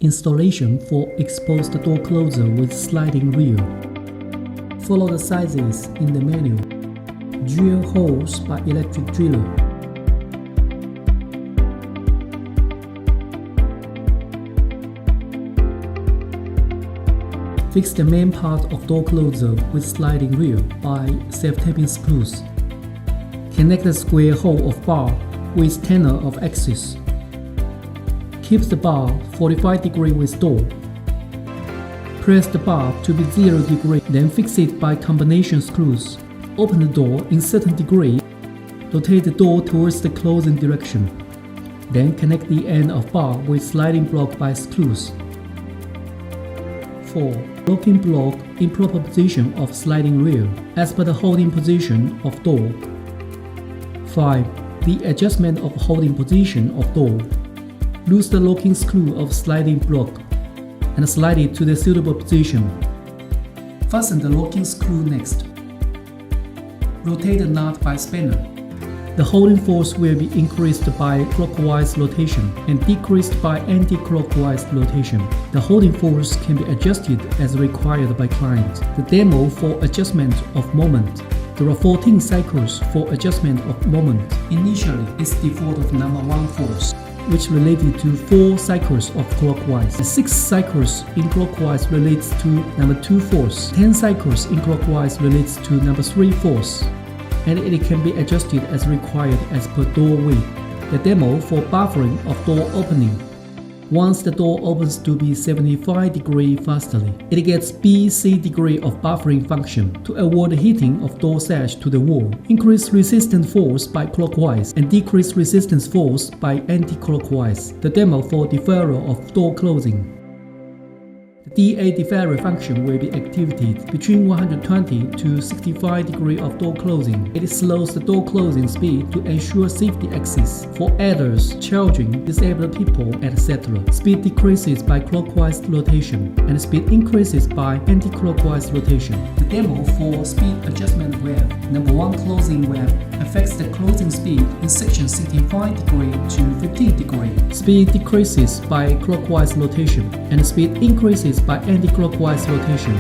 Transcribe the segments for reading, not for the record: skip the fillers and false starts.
Installation for exposed door closer with sliding wheel. Follow the sizes in the manual. Drill holes by electric driller. Fix the main part of door closer with sliding wheel by self-tapping screws. Connect the square hole of bar with tenor of axis. Keep the bar 45 degrees with door. Press the bar to be 0 degree, then fix it by combination screws. Open the door in certain degree. Rotate the door towards the closing direction. Then connect the end of bar with sliding block by screws. 4. Locking block in proper position of sliding wheel as per the holding position of door. 5. The adjustment of holding position of door. Loose the locking screw of sliding block and slide it to the suitable position. Fasten the locking screw next. Rotate the nut by spanner. The holding force will be increased by clockwise rotation and decreased by anti-clockwise rotation. The holding force can be adjusted as required by client. The demo for adjustment of moment. There are 14 cycles for adjustment of moment. Initially, it's default of number 1 force, which related to 4 cycles of clockwise. 6 cycles in clockwise relates to number 2 force. 10 cycles in clockwise relates to number 3 force. And it can be adjusted as required as per door width. The demo for buffering of door opening. Once the door opens to be 75 degrees fastly, it gets BC degree of buffering function to avoid heating of door sash to the wall. Increase resistance force by clockwise and decrease resistance force by anti-clockwise. The demo for deferral of door closing. The DA deferral function will be activated between 120 to 65 degrees of door closing. It slows the door closing speed to ensure safety access for adults, children, disabled people, etc. Speed decreases by clockwise rotation and speed increases by anti-clockwise rotation. The demo for speed adjustment valve. Number 1 closing valve affects the closing speed in section 65 degrees to 15 degrees. Speed decreases by clockwise rotation and speed increases by anti-clockwise rotation.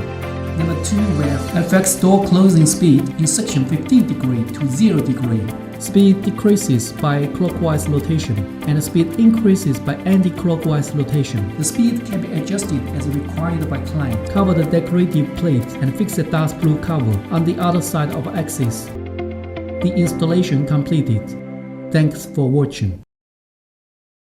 Number 2 valve affects door closing speed in section 15 degrees to 0 degree. Speed decreases by clockwise rotation and speed increases by anti-clockwise rotation. The speed can be adjusted as required by client. Cover the decorative plate and fix the dark blue cover on the other side of axis. The installation completed. Thanks for watching.